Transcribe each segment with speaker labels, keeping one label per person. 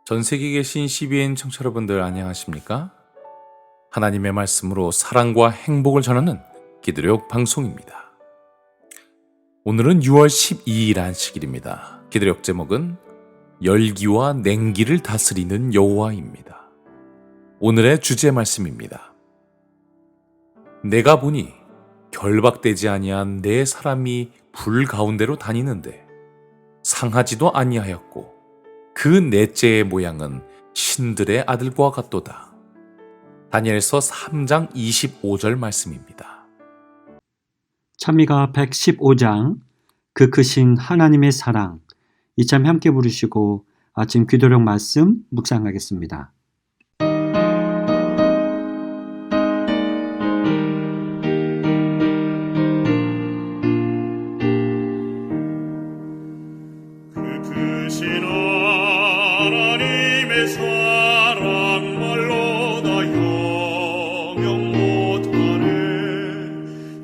Speaker 1: 전 세계에 계신 CBN 청취자 여러분들 안녕하십니까? 하나님의 말씀으로 사랑과 행복을 전하는 기도력 방송입니다. 오늘은 6월 12일 안식일입니다. 기도력 제목은 열기와 냉기를 다스리는 여호와입니다. 오늘의 주제 말씀입니다. 내가 보니 결박되지 아니한 내 사람이 불 가운데로 다니는데 상하지도 아니하였고 그 넷째의 모양은 신들의 아들과 같도다. 다니엘서 3장 25절 말씀입니다.
Speaker 2: 찬미가 115장 그 크신 하나님의 사랑 이참 함께 부르시고 아침 기도력 말씀 묵상하겠습니다.
Speaker 3: 하나님의 사랑 말로 다 형용 못하네.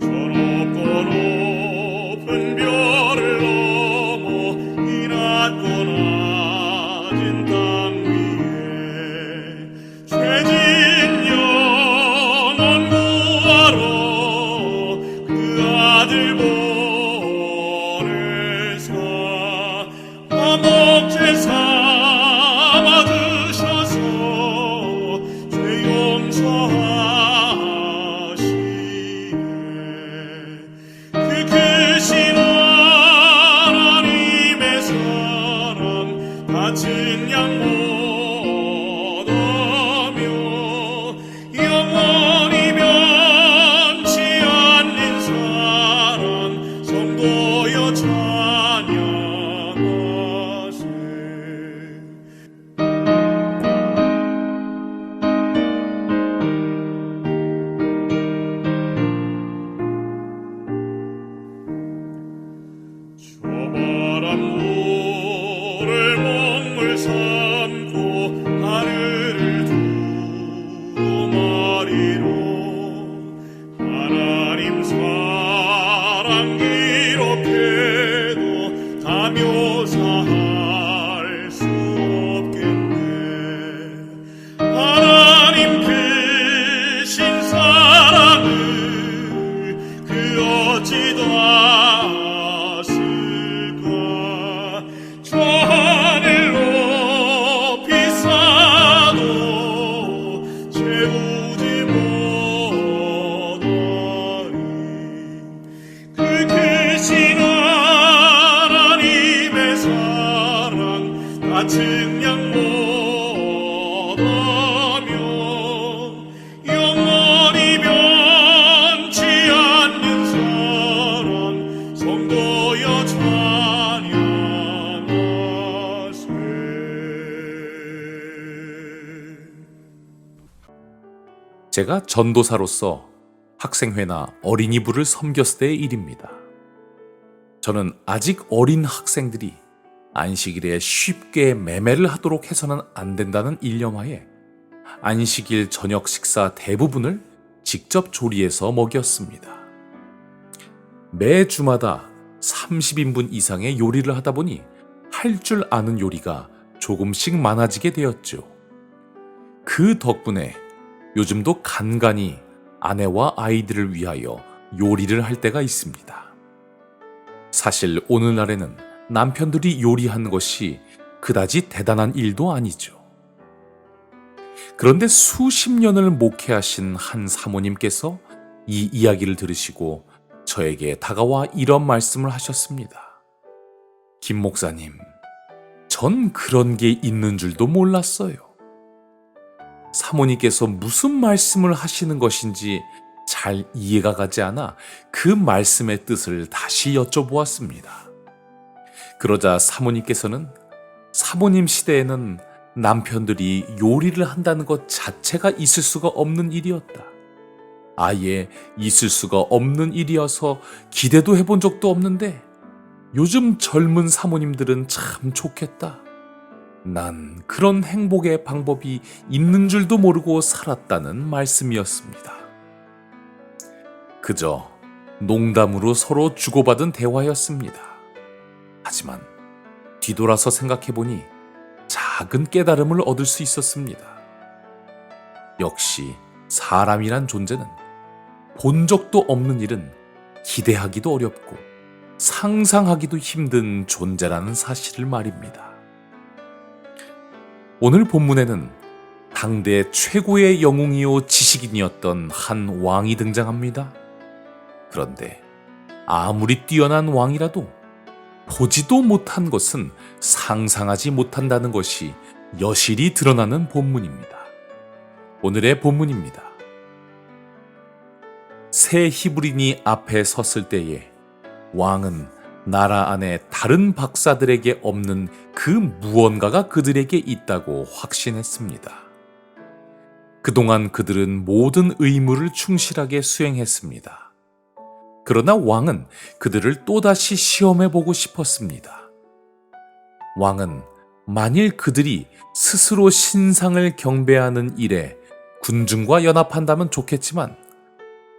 Speaker 3: 저 높고 높은 별을 넘어 이 낮고 낮은 땅 위에 죄진 영혼 구하러 그 아들 보내사 화목제사 같은 양 못하며 영원히 변치 않는 사랑 성도여 찬양하세. 저 바람 삼고 하늘을 두루마리로 하나님 사랑 기록해도 다 묘사할 수 없겠네. 하나님 크신 사랑을 그 어찌 아실까. 저 하늘로 채우지 못하리. 그 크신 하나님의 사랑 다 증량 못하며 영원히 변치 않는 사랑 성도여 찬양하세.
Speaker 1: 제가 전도사로서 학생회나 어린이부를 섬겼을 때의 일입니다. 저는 아직 어린 학생들이 안식일에 쉽게 매매를 하도록 해서는 안 된다는 일념하에 안식일 저녁 식사 대부분을 직접 조리해서 먹였습니다. 매 주마다 30인분 이상의 요리를 하다 보니 할 줄 아는 요리가 조금씩 많아지게 되었죠. 그 덕분에 요즘도 간간히 아내와 아이들을 위하여 요리를 할 때가 있습니다. 사실 오늘날에는 남편들이 요리하는 것이 그다지 대단한 일도 아니죠. 그런데 수십 년을 목회하신 한 사모님께서 이 이야기를 들으시고 저에게 다가와 이런 말씀을 하셨습니다. 김 목사님, 전 그런 게 있는 줄도 몰랐어요. 사모님께서 무슨 말씀을 하시는 것인지 잘 이해가 가지 않아 그 말씀의 뜻을 다시 여쭤보았습니다. 그러자 사모님께서는 사모님 시대에는 남편들이 요리를 한다는 것 자체가 있을 수가 없는 일이었다. 아예 있을 수가 없는 일이어서 기대도 해본 적도 없는데 요즘 젊은 사모님들은 참 좋겠다. 난 그런 행복의 방법이 있는 줄도 모르고 살았다는 말씀이었습니다. 그저 농담으로 서로 주고받은 대화였습니다. 하지만 뒤돌아서 생각해보니 작은 깨달음을 얻을 수 있었습니다. 역시 사람이란 존재는 본 적도 없는 일은 기대하기도 어렵고 상상하기도 힘든 존재라는 사실을 말입니다. 오늘 본문에는 당대 최고의 영웅이요 지식인이었던 한 왕이 등장합니다. 그런데 아무리 뛰어난 왕이라도 보지도 못한 것은 상상하지 못한다는 것이 여실히 드러나는 본문입니다. 오늘의 본문입니다. 세 히브리인이 앞에 섰을 때에 왕은 나라 안에 다른 박사들에게 없는 그 무언가가 그들에게 있다고 확신했습니다. 그동안 그들은 모든 의무를 충실하게 수행했습니다. 그러나 왕은 그들을 또다시 시험해보고 싶었습니다. 왕은 만일 그들이 스스로 신상을 경배하는 일에 군중과 연합한다면 좋겠지만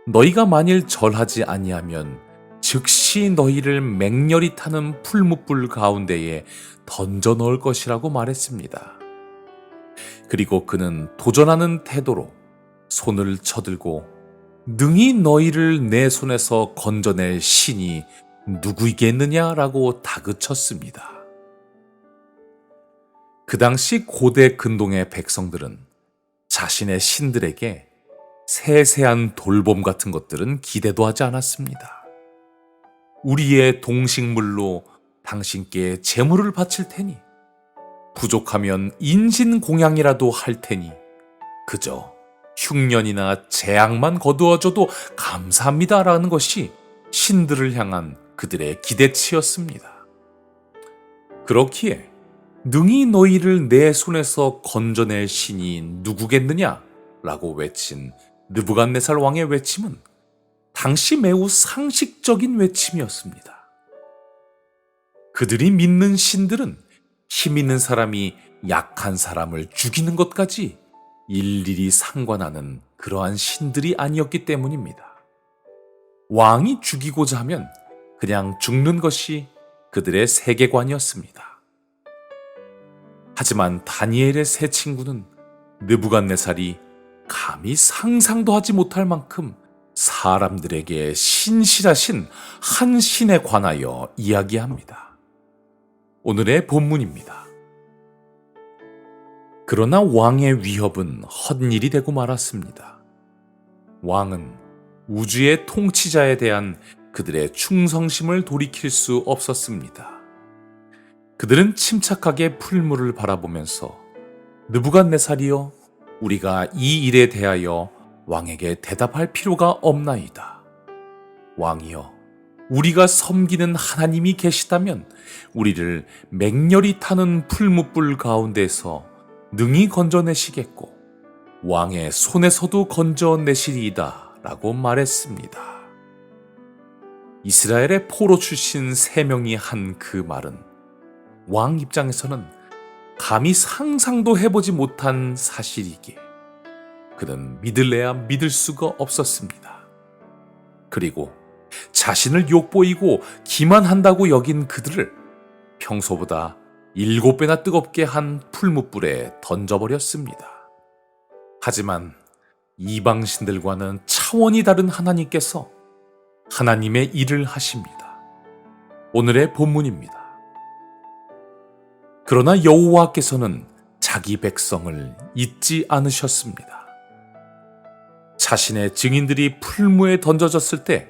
Speaker 1: 너희가 만일 절하지 아니하면 즉시 너희를 맹렬히 타는 풀무불 가운데에 던져 넣을 것이라고 말했습니다. 그리고 그는 도전하는 태도로 손을 쳐들고 능히 너희를 내 손에서 건져낼 신이 누구이겠느냐라고 다그쳤습니다. 그 당시 고대 근동의 백성들은 자신의 신들에게 세세한 돌봄 같은 것들은 기대도 하지 않았습니다. 우리의 동식물로 당신께 제물을 바칠 테니 부족하면 인신공양이라도 할 테니 그저 흉년이나 재앙만 거두어줘도 감사합니다라는 것이 신들을 향한 그들의 기대치였습니다. 그렇기에 능히 너희를 내 손에서 건져낼 신이 누구겠느냐라고 외친 느부갓네살 왕의 외침은 당시 매우 상식적인 외침이었습니다. 그들이 믿는 신들은 힘 있는 사람이 약한 사람을 죽이는 것까지 일일이 상관하는 그러한 신들이 아니었기 때문입니다. 왕이 죽이고자 하면 그냥 죽는 것이 그들의 세계관이었습니다. 하지만 다니엘의 세 친구는 느부갓네살이 감히 상상도 하지 못할 만큼 사람들에게 신실하신 한 신에 관하여 이야기합니다. 오늘의 본문입니다. 그러나 왕의 위협은 헛일이 되고 말았습니다. 왕은 우주의 통치자에 대한 그들의 충성심을 돌이킬 수 없었습니다. 그들은 침착하게 풀무를 바라보면서 느부갓네살이여, 우리가 이 일에 대하여 왕에게 대답할 필요가 없나이다. 왕이여, 우리가 섬기는 하나님이 계시다면 우리를 맹렬히 타는 풀무불 가운데서 능히 건져내시겠고 왕의 손에서도 건져내시리이다 라고 말했습니다. 이스라엘의 포로 출신 3명이 한 그 말은 왕 입장에서는 감히 상상도 해보지 못한 사실이기에 그는 믿을래야 믿을 수가 없었습니다. 그리고 자신을 욕보이고 기만한다고 여긴 그들을 평소보다 7배나 뜨겁게 한 풀무불에 던져버렸습니다. 하지만 이방신들과는 차원이 다른 하나님께서 하나님의 일을 하십니다. 오늘의 본문입니다. 그러나 여호와께서는 자기 백성을 잊지 않으셨습니다. 자신의 증인들이 풀무에 던져졌을 때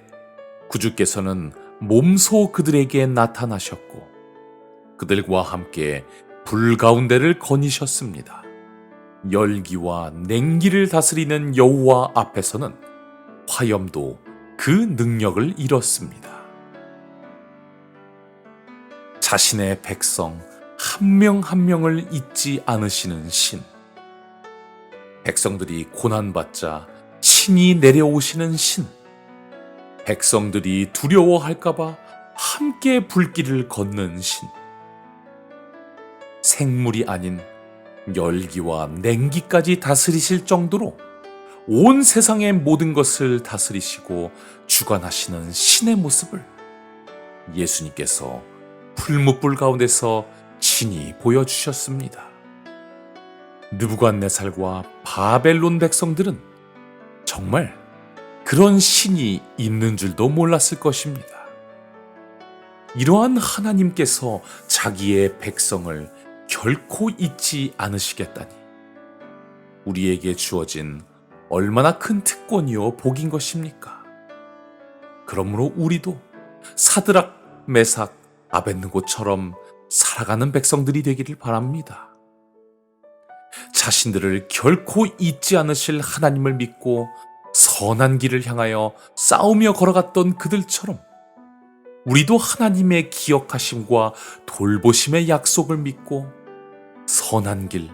Speaker 1: 구주께서는 몸소 그들에게 나타나셨고 그들과 함께 불 가운데를 거니셨습니다. 열기와 냉기를 다스리는 여호와 앞에서는 화염도 그 능력을 잃었습니다. 자신의 백성 한 명 한 명을 잊지 않으시는 신. 백성들이 고난받자 친히 내려오시는 신. 백성들이 두려워할까봐 함께 불길을 걷는 신. 생물이 아닌 열기와 냉기까지 다스리실 정도로 온 세상의 모든 것을 다스리시고 주관하시는 신의 모습을 예수님께서 풀무불 가운데서 친히 보여주셨습니다. 느부갓네살과 바벨론 백성들은 정말 그런 신이 있는 줄도 몰랐을 것입니다. 이러한 하나님께서 자기의 백성을 결코 잊지 않으시겠다니 우리에게 주어진 얼마나 큰 특권이요 복인 것입니까? 그러므로 우리도 사드락, 메삭, 아벳느고처럼 살아가는 백성들이 되기를 바랍니다. 자신들을 결코 잊지 않으실 하나님을 믿고 선한 길을 향하여 싸우며 걸어갔던 그들처럼 우리도 하나님의 기억하심과 돌보심의 약속을 믿고 선한 길,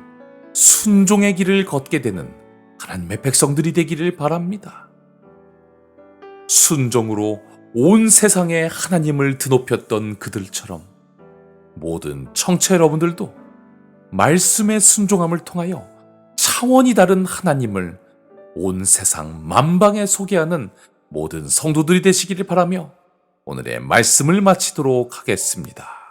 Speaker 1: 순종의 길을 걷게 되는 하나님의 백성들이 되기를 바랍니다. 순종으로 온 세상에 하나님을 드높였던 그들처럼 모든 청취자 여러분들도 말씀의 순종함을 통하여 차원이 다른 하나님을 온 세상 만방에 소개하는 모든 성도들이 되시기를 바라며 오늘의 말씀을 마치도록 하겠습니다.